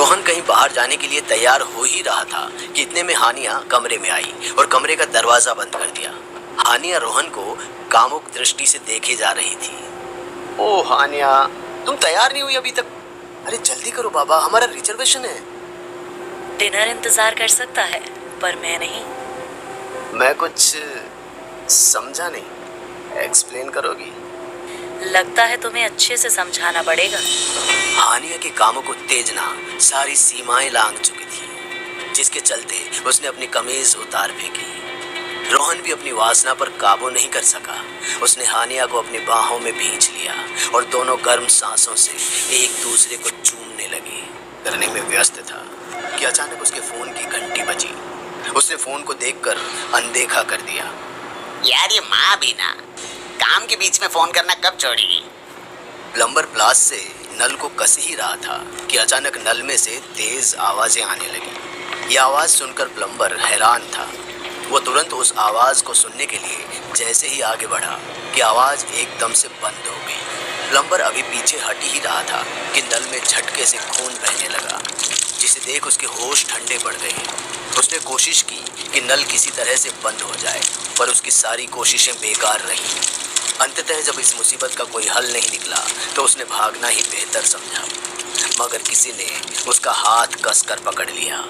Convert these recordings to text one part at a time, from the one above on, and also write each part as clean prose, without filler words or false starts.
रोहन कहीं बाहर जाने के लिए तैयार हो ही रहा था कि इतने में हानिया कमरे में आई और कमरे का दरवाजा बंद कर दिया। हानिया रोहन को कामुक दृष्टि से देखे जा रही थी। ओ हानिया, तुम तैयार नहीं हुई अभी तक? अरे जल्दी करो बाबा, हमारा रिजर्वेशन है। डिनर इंतजार कर सकता है पर मैं नहीं। मैं कुछ समझा नहीं, एक्सप्लेन करोगी? लगता है तुम्हें अच्छे से समझाना पड़ेगा। हानिया की कामुक उत्तेजना सारी सीमाएं लांघ चुकी थी, जिसके चलते उसने अपनी कमीज उतार फेंकी। रोहन भी अपनी वासना पर काबू नहीं कर सका। उसने हानिया को अपनी बाहों में भींच लिया और दोनों गर्म सांसों से एक दूसरे को चूमने लगे। करने में व्यस्त था कि अचानक उसके फोन की घंटी बजी। उसने फोन को देखकर अनदेखा कर दिया। यार ये माँ भी ना, काम के बीच में फोन करना कब छोड़ेगी? प्लम्बर प्लास से नल को कस ही रहा था कि अचानक नल में से तेज आवाजें आने लगी। यह आवाज सुनकर प्लम्बर हैरान था। वो तुरंत उस आवाज को सुनने के लिए जैसे ही आगे बढ़ा कि आवाज एकदम से बंद हो गई। प्लम्बर अभी पीछे हट ही रहा था कि नल में झटके से खून बहने लगा, जिसे देख उसके होश ठंडे पड़ गए। उसने कोशिश की कि नल किसी तरह से बंद हो जाए, पर उसकी सारी कोशिशें बेकार रहीं। अंततः जब इस मुसीबत का कोई हल नहीं निकला तो उसने भागना ही बेहतर समझा, मगर किसी ने उसका हाथ कसकर पकड़ लिया।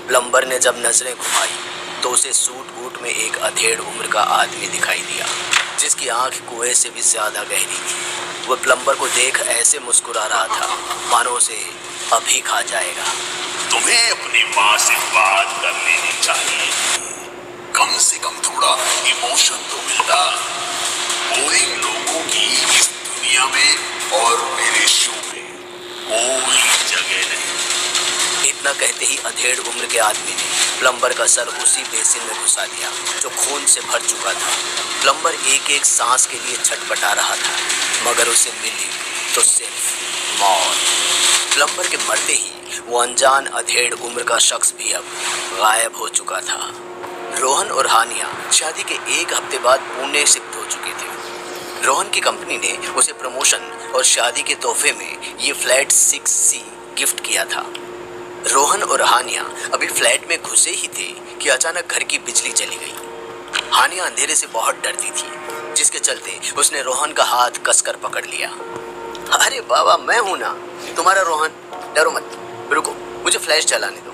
प्लम्बर ने जब नजरें घुमाई तो उसे सूट बूट में एक अधेड़ उम्र का आदमी दिखाई दिया, जिसकी आंख कुएं से भी ज्यादा गहरी थी। वो प्लम्बर को देख ऐसे मुस्कुरा रहा था मानो उसे अभी खा जाएगा। तुम्हें अपनी माँ से बात कर लेनी चाहिए, कम से कम थोड़ा इमोशन तो मिलता। बोरिंग लोगों की इस दुनिया में और मेरे शो में कोई जगह नहीं। इतना कहते ही अधेड़ उम्र के आदमी ने प्लम्बर का सर उसी बेसिन में घुसा दिया जो खून से भर चुका था। प्लम्बर एक एक सांस के लिए छटपटा रहा था, मगर उसे मिली तो सिर्फ मौत। प्लम्बर के मरते ही वो अनजान अधेड़ उम्र का शख्स भी अब गायब हो चुका था। रोहन और हानिया शादी के एक हफ्ते बाद पुणे शिफ्ट हो चुके थे। रोहन की कंपनी ने उसे प्रमोशन और शादी के तोहफे में ये फ्लैट 6C गिफ्ट किया था। रोहन और हानिया अभी फ्लैट में घुसे ही थे कि अचानक घर की बिजली चली गई। हानिया अंधेरे से बहुत डरती थी, जिसके चलते उसने रोहन का हाथ कसकर पकड़ लिया। अरे बाबा, मैं हूं ना तुम्हारा रोहन, डरो मत, रुको मुझे फ्लैश जलाने दो।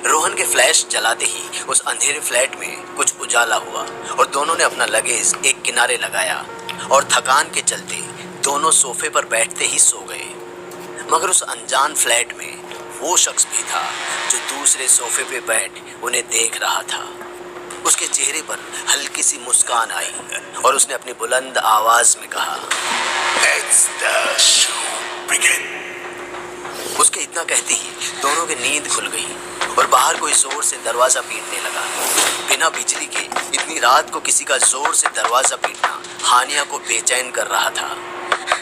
रोहन के फ्लैश जलाते ही उस अंधेरे फ्लैट में कुछ उजाला हुआ और दोनों ने अपना लगेज एक किनारे लगाया और थकान के चलते दोनों सोफे पर बैठते ही सो गए। मगर उस अनजान फ्लैट में वो शख्स भी था जो दूसरे सोफे पे बैठ उन्हें देख रहा था। उसके चेहरे पर हल्की सी मुस्कान आई और उसने अपनी बुलंद आवाज में कहा, Let's the show begin. उसके इतना कहते ही दोनों की नींद खुल गई और बाहर कोई जोर से दरवाजा पीटने लगा। बिना बिजली के इतनी रात को किसी का जोर से दरवाजा पीटना हानिया को बेचैन कर रहा था।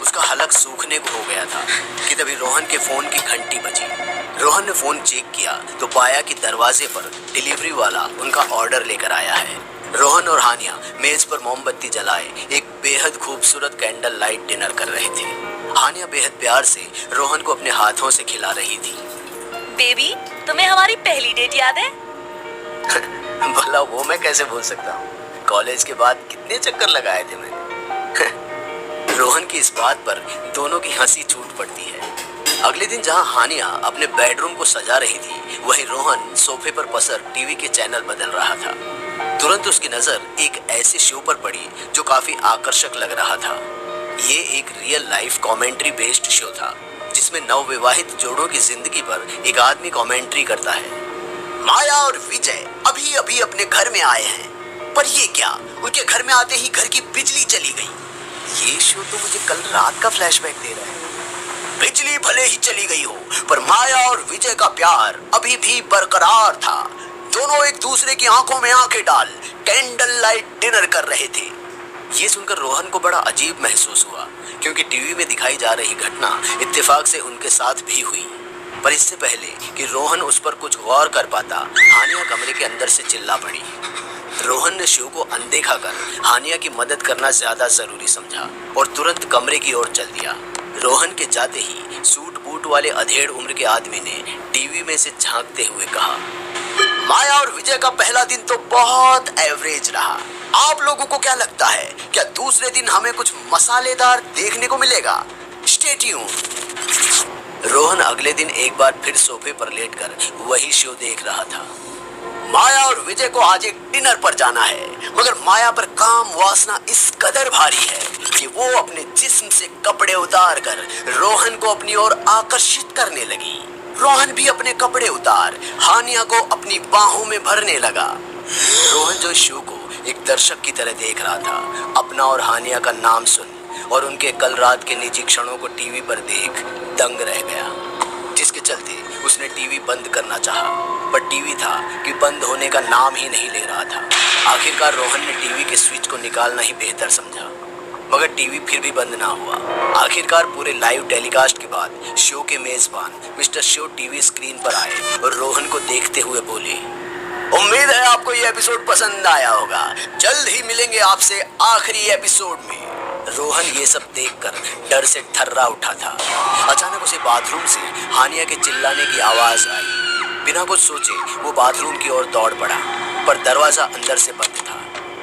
उसका हलक सूखने को हो गया था कि तभी रोहन के फोन की घंटी बजी। रोहन ने फोन चेक किया तो पाया कि दरवाजे पर डिलीवरी वाला उनका ऑर्डर लेकर आया है। रोहन और हानिया मेज पर मोमबत्ती जलाए एक बेहद खूबसूरत कैंडल लाइट डिनर कर रहे थे। हानिया बेहद प्यार से रोहन को अपने हाथों से खिला रही थी। बेबी, तुम्हें हमारी पहली डेट याद है? भला वो मैं कैसे भूल सकता हूँ, कॉलेज के बाद कितने चक्कर लगाए थे मैंने। रोहन की इस बात पर दोनों की हंसी छूट पड़ती है। अगले दिन जहाँ हानिया अपने बेडरूम को सजा रही थी, वहीं रोहन सोफे पर पसर टीवी के चैनल बदल रहा था। तुरंत उसकी नजर एक ऐसे शो पर पड़ी जो काफी आकर्षक लग रहा था। ये एक real life commentary based show था, जिसमें नवविवाहित जोड़ों की जिंदगी पर एक आदमी कमेंट्री करता है। माया और विजय अभी अभी अपने घर में आए हैं, पर ये क्या, उनके घर में आते ही घर की बिजली चली गई। ये शो तो मुझे कल रात का फ्लैशबैक दे रहा है। बिजली भले ही चली गई हो, पर माया और विजय का प्यार अभी भी बरकरार था। दोनों एक दूसरे की आंखों में आंखें डाल कैंडल लाइट डिनर कर रहे थे। ये सुनकर रोहन को बड़ा अजीब महसूस हुआ, क्योंकि टीवी में दिखाई जा रही घटना इत्तेफाक से उनके साथ भी हुई। पर इससे पहले कि रोहन उस पर कुछ गौर कर पाता, हानिया कमरे के अंदर से चिल्ला पड़ी। रोहन ने शो को अनदेखा कर हानिया की मदद करना ज्यादा जरूरी समझा और तुरंत कमरे की ओर चल दिया। रोहन के जाते ही सूट बूट वाले अधेड़ उम्र के आदमी ने टीवी में से झांकते हुए कहा, माया और विजय का पहला दिन तो बहुत एवरेज रहा। आप लोगों को क्या लगता है, क्या दूसरे दिन हमें कुछ मसालेदार देखने को मिलेगा? Stay tuned. रोहन अगले दिन एक बार फिर सोफे पर लेटकर वही शो देख रहा था। माया और विजय को आज एक डिनर पर जाना है, मगर माया पर काम वासना इस कदर भारी है कि वो अपने जिस्म से कपड़े उतार कर रोहन को अपनी ओर आकर्षित करने लगी। रोहन भी अपने कपड़े उतार हानिया को अपनी बाहों में भरने लगा। रोहन जो शो को एक दर्शक की तरह देख रहा था, अपना और हानिया का नाम सुन और उनके कल रात के निजी क्षणों को टीवी पर देख दंग रह गया, जिसके चलते उसने टीवी बंद करना चाहा, पर टीवी था कि बंद होने का नाम ही नहीं ले रहा था। आखिरकार रोहन ने टीवी के स्विच को निकालना ही बेहतर समझा, मगर टीवी फिर भी बंद ना हुआ। आखिरकार पूरे लाइव टेलीकास्ट के बाद शो के मेजबान मिस्टर शो टीवी स्क्रीन पर आए और रोहन को देखते हुए बोले, उम्मीद है आपको ये एपिसोड पसंद आया होगा। जल्द ही मिलेंगे आपसे आखिरी एपिसोड में। रोहन ये सब देखकर डर से थर्रा उठा था। अचानक उसे बाथरूम से हानिया के चिल्लाने की आवाज आई। बिना कुछ सोचे वो बाथरूम की ओर दौड़ पड़ा, पर दरवाजा अंदर से बंद था।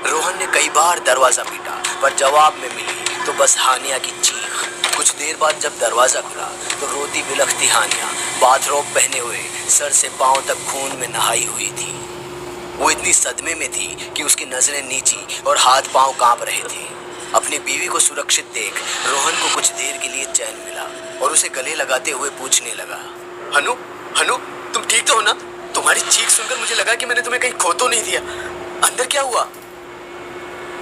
रोहन ने कई बार दरवाजा पीटा, पर जवाब में मिली तो बस हानिया की चीख। कुछ देर बाद जब दरवाजा खुला तो रोती बिलखती हानिया बाथरोब पहने हुए सर से पांव तक खून में नहाई हुई थी। वो इतनी सदमे में थी कि उसकी नजरें नीची और हाथ पांव कांप रहे थे। अपनी बीवी को सुरक्षित देख रोहन को कुछ देर के लिए चैन मिला और उसे गले लगाते हुए पूछने लगा, हनु हनु तुम ठीक तो हो ना? तुम्हारी चीख सुनकर मुझे लगा कि मैंने तुम्हें कहीं खो तो नहीं दिया। अंदर क्या हुआ?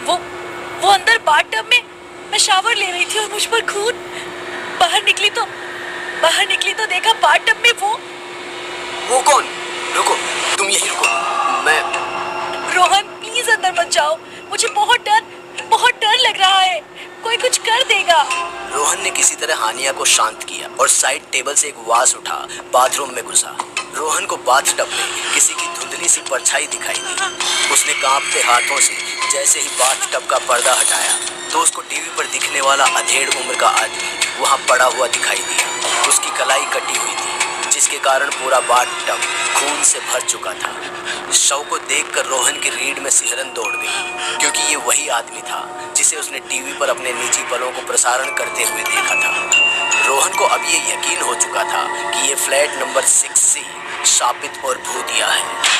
वो अंदर बाथटब में मैं शावर ले रही थी और मुझ पर खून। बाहर निकली तो देखा बाथटब में वो कौन? रुको, तुम यहीं रुको, मैं। रोहन प्लीज अंदर मत जाओ, मुझे बहुत डर लग रहा है, कोई कुछ कर देगा। रोहन ने किसी तरह हानिया को शांत किया और साइड टेबल से एक वास उठा बाथरूम में घुसा। रोहन को बाथटब में किसी की धुंधली सी परछाई दिखाई दी। उसने कांपते हाथों से जैसे ही बाथटब का पर्दा हटाया तो उसको टीवी पर दिखने वाला अधेड़ उम्र का आदमी वहां पड़ा हुआ दिखाई दिया। उसकी कलाई कटी हुई थी, जिसके कारण पूरा बाथटब खून से भर चुका था। शव को देखकर रोहन की रीढ़ में सिहरन दौड़ गई, क्योंकि ये वही आदमी था जिसे उसने टीवी पर अपने निजी पलों को प्रसारण करते हुए देखा था। रोहन को अब ये यकीन हो चुका था कि ये फ्लैट नंबर 6C शापित और भूतिया है।